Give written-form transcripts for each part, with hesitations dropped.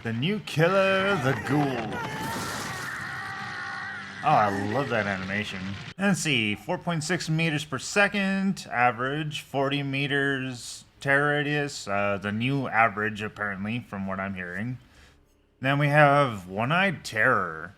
The new killer, the Ghoul. Oh, I love that animation. Let's see, 4.6 meters per second, average, 40 meters terror radius, the new average apparently, from what I'm hearing. Then we have One-Eyed Terror.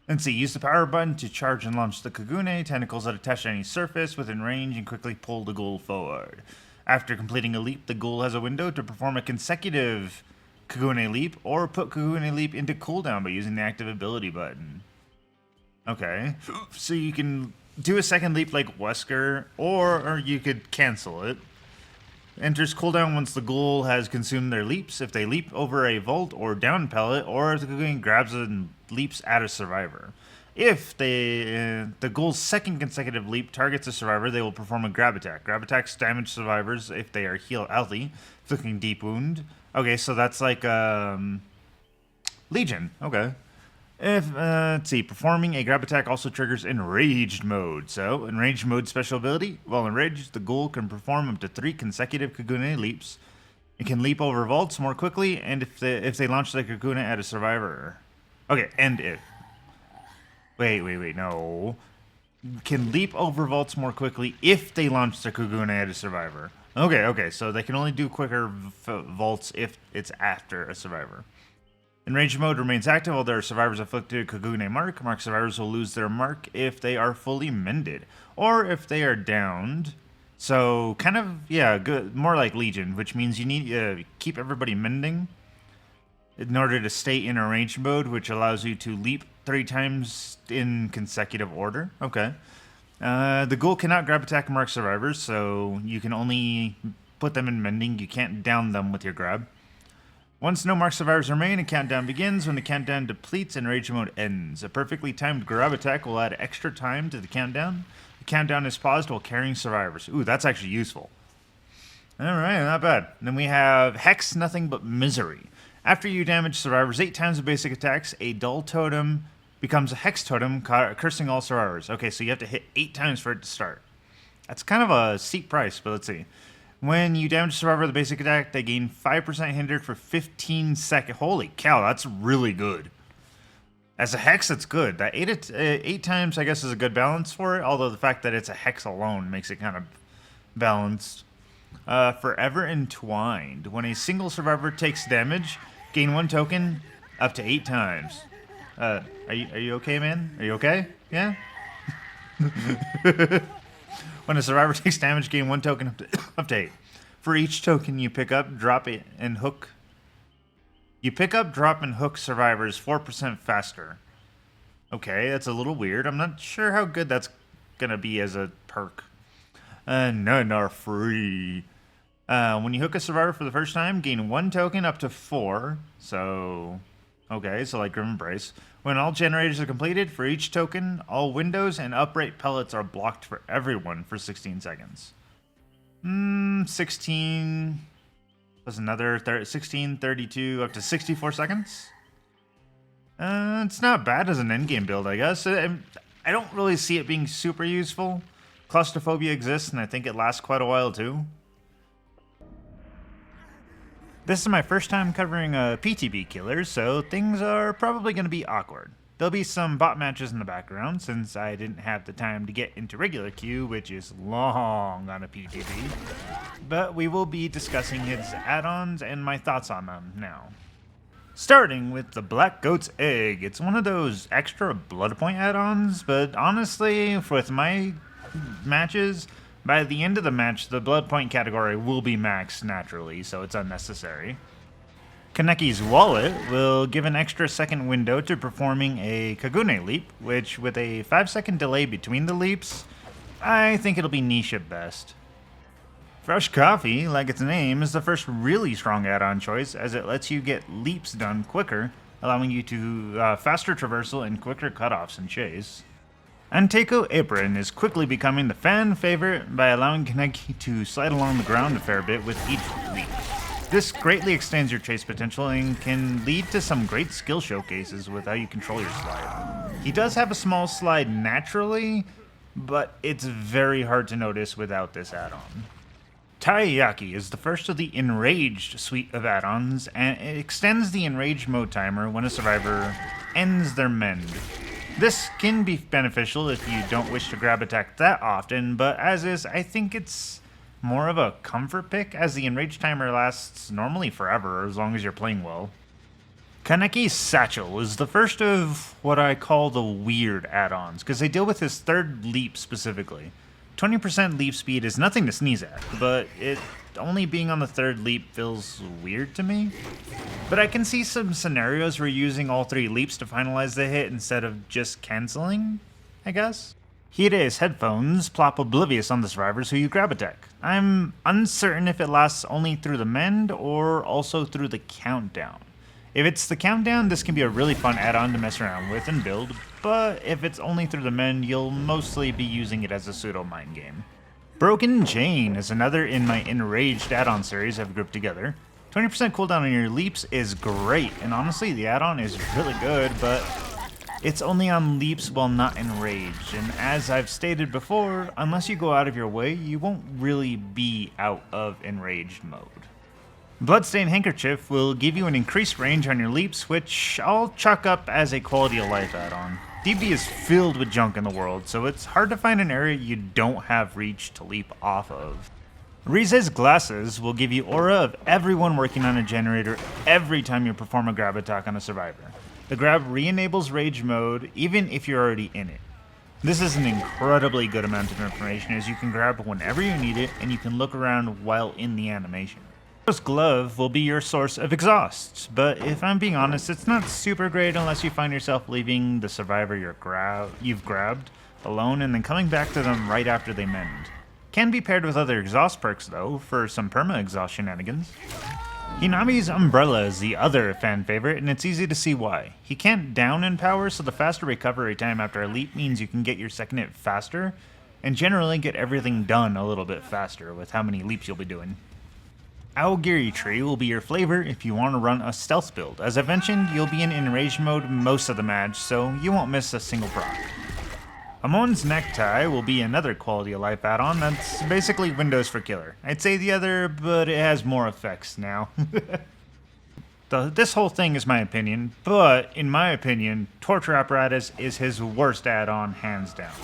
Let's see, use the power button to charge and launch the Kagune, tentacles that attach to any surface within range and quickly pull the Ghoul forward. After completing a leap, the Ghoul has a window to perform a consecutive Kagune leap or put Kagune leap into cooldown by using the active ability button. Okay, so you can do a second leap like Wesker, or you could cancel it. Enters cooldown once the Ghoul has consumed their leaps, if they leap over a vault or down pellet, or if the Kagune grabs and leaps at a survivor. If the Ghoul's second consecutive leap targets a survivor, they will perform a grab attack. Grab attacks damage survivors if they are healthy, inflicting deep wound. Okay, so that's like Legion. Okay. If, let's see, performing a grab attack also triggers Enraged mode. So, Enraged mode special ability. While enraged, the Ghoul can perform up to 3 consecutive Kagune leaps. It can leap over vaults more quickly, and if they launch the Kagune at a survivor. Okay, and if. Wait, no. Can leap over vaults more quickly if they launch the Kagune at a survivor. Okay, so they can only do quicker vaults if it's after a survivor. Enraged mode remains active while there are survivors afflicted Kagune mark. Mark survivors will lose their mark if they are fully mended, or if they are downed. So, kind of, yeah, good, more like Legion, which means you need to keep everybody mending in order to stay in enraged mode, which allows you to leap 3 times in consecutive order. Okay. The Ghoul cannot grab attack mark survivors, so you can only put them in mending. You can't down them with your grab. Once no marked survivors remain, a countdown begins. When the countdown depletes, enraged mode ends. A perfectly timed grab attack will add extra time to the countdown. The countdown is paused while carrying survivors. Ooh, that's actually useful. Alright, not bad. Then we have Hex Nothing But Misery. After you damage survivors 8 times with basic attacks, a dull totem becomes a hex totem, cursing all survivors. Okay, so you have to hit 8 times for it to start. That's kind of a steep price, but let's see. When you damage a survivor with a basic attack, they gain 5% hindered for 15 seconds. Holy cow, that's really good. As a hex, that's good. That 8 times, I guess, is a good balance for it, although the fact that it's a hex alone makes it kind of balanced. Forever Entwined. When a single survivor takes damage, gain 1 token up to 8 times. Are you okay, man? Are you okay? Yeah? When a survivor takes damage, gain 1 token up to 8. For each token you pick up, drop it, and hook. You pick up, drop, and hook survivors 4% faster. Okay, that's a little weird. I'm not sure how good that's gonna be as a perk. None are free. When you hook a survivor for the first time, gain 1 token up to 4. So, okay, so like Grim Embrace. When all generators are completed, for each token, all windows and upright pellets are blocked for everyone for 16 seconds. 16 plus another 16, 32, up to 64 seconds. It's not bad as an endgame build, I guess. I don't really see it being super useful. Claustrophobia exists, and I think it lasts quite a while too. This is my first time covering a PTB killer, so things are probably going to be awkward. There'll be some bot matches in the background, since I didn't have the time to get into regular queue, which is long on a PTB. But we will be discussing his add-ons and my thoughts on them now. Starting with the Black Goat's Egg. It's one of those extra blood point add-ons, but honestly, with my matches, by the end of the match, the blood point category will be maxed naturally, so it's unnecessary. Kaneki's Wallet will give an extra second window to performing a Kagune leap, which with a 5-second delay between the leaps, I think it'll be niche at best. Fresh Coffee, like its name, is the first really strong add-on choice, as it lets you get leaps done quicker, allowing you to faster traversal and quicker cutoffs in chase. Anteiko Apron is quickly becoming the fan favorite by allowing Kaneki to slide along the ground a fair bit with each leap. This greatly extends your chase potential and can lead to some great skill showcases with how you control your slide. He does have a small slide naturally, but it's very hard to notice without this add-on. Taiyaki is the first of the Enraged suite of add-ons, and it extends the Enraged mode timer when a survivor ends their mend. This can be beneficial if you don't wish to grab attack that often, but as is, I think it's more of a comfort pick, as the Enraged timer lasts normally forever as long as you're playing well. Kaneki's Satchel is the first of what I call the weird add-ons, because they deal with his third leap specifically. 20% leap speed is nothing to sneeze at, but it only being on the third leap feels weird to me. But I can see some scenarios where using all 3 leaps to finalize the hit instead of just canceling, I guess. Hide's headphones plop oblivious on the survivors who you grab attack. I'm uncertain if it lasts only through the mend or also through the countdown. If it's the countdown, this can be a really fun add-on to mess around with and build, but if it's only through the mend, you'll mostly be using it as a pseudo-mind game. Broken Chain is another in my Enraged add-on series I've grouped together. 20% cooldown on your leaps is great, and honestly the add-on is really good, but it's only on leaps while not enraged, and as I've stated before, unless you go out of your way, you won't really be out of enraged mode. Bloodstained Handkerchief will give you an increased range on your leaps, which I'll chalk up as a quality of life add-on. DB is filled with junk in the world, so it's hard to find an area you don't have reach to leap off of. Rize's Glasses will give you aura of everyone working on a generator every time you perform a grab attack on a survivor. The grab re-enables rage mode even if you're already in it. This is an incredibly good amount of information, as you can grab whenever you need it and you can look around while in the animation. Glove will be your source of exhaust, but if I'm being honest, it's not super great unless you find yourself leaving the survivor you've grabbed alone and then coming back to them right after they mend. Can be paired with other exhaust perks though, for some perma-exhaust shenanigans. Hinami's Umbrella is the other fan favorite, and it's easy to see why. He can't down in power, so the faster recovery time after a leap means you can get your second hit faster, and generally get everything done a little bit faster with how many leaps you'll be doing. Aogiri Tree will be your flavor if you want to run a stealth build. As I mentioned, you'll be in enraged mode most of the match, so you won't miss a single proc. Amon's Necktie will be another quality of life add-on that's basically Windows for Killer. I'd say the other, but it has more effects now. This whole thing is my opinion, but in my opinion, Torture Apparatus is his worst add-on hands down.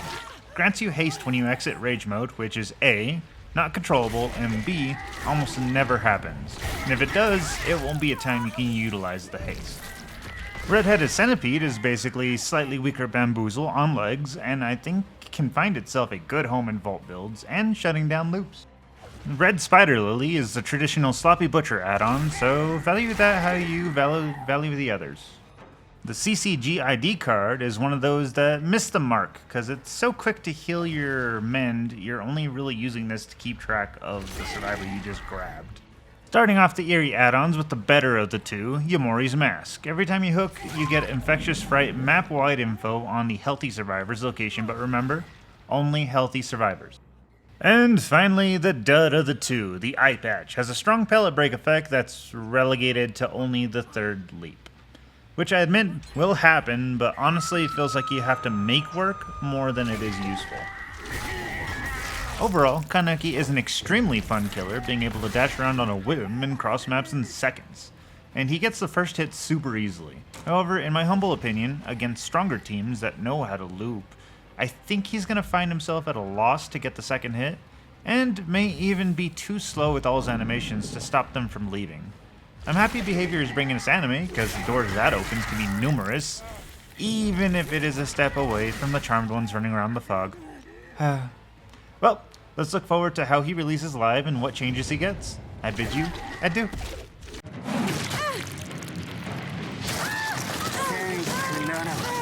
Grants you haste when you exit rage mode, which is A, not controllable, and B, almost never happens. And if it does, it won't be a time you can utilize the haste. Red-Headed Centipede is basically slightly weaker Bamboozle on legs, and I think can find itself a good home in vault builds and shutting down loops. Red Spider Lily is the traditional Sloppy Butcher add-on, so value that how you value the others. The CCG ID card is one of those that missed the mark, because it's so quick to heal your mend, you're only really using this to keep track of the survivor you just grabbed. Starting off the eerie add-ons with the better of the two, Mori's Mask. Every time you hook, you get Infectious Fright map-wide info on the healthy survivor's location, but remember, only healthy survivors. And finally, the dud of the two, the Eye Patch, has a strong pellet break effect that's relegated to only the third leap. Which I admit will happen, but honestly it feels like you have to make work more than it is useful. Overall, Kaneki is an extremely fun killer, being able to dash around on a whim and cross maps in seconds. And he gets the first hit super easily. However, in my humble opinion, against stronger teams that know how to loop, I think he's going to find himself at a loss to get the second hit, and may even be too slow with all his animations to stop them from leaving. I'm happy Behavior is bringing us anime, because the doors that opens can be numerous, even if it is a step away from the charmed ones running around the fog. Well, let's look forward to how he releases live and what changes he gets. I bid you adieu. Thanks, Kunano.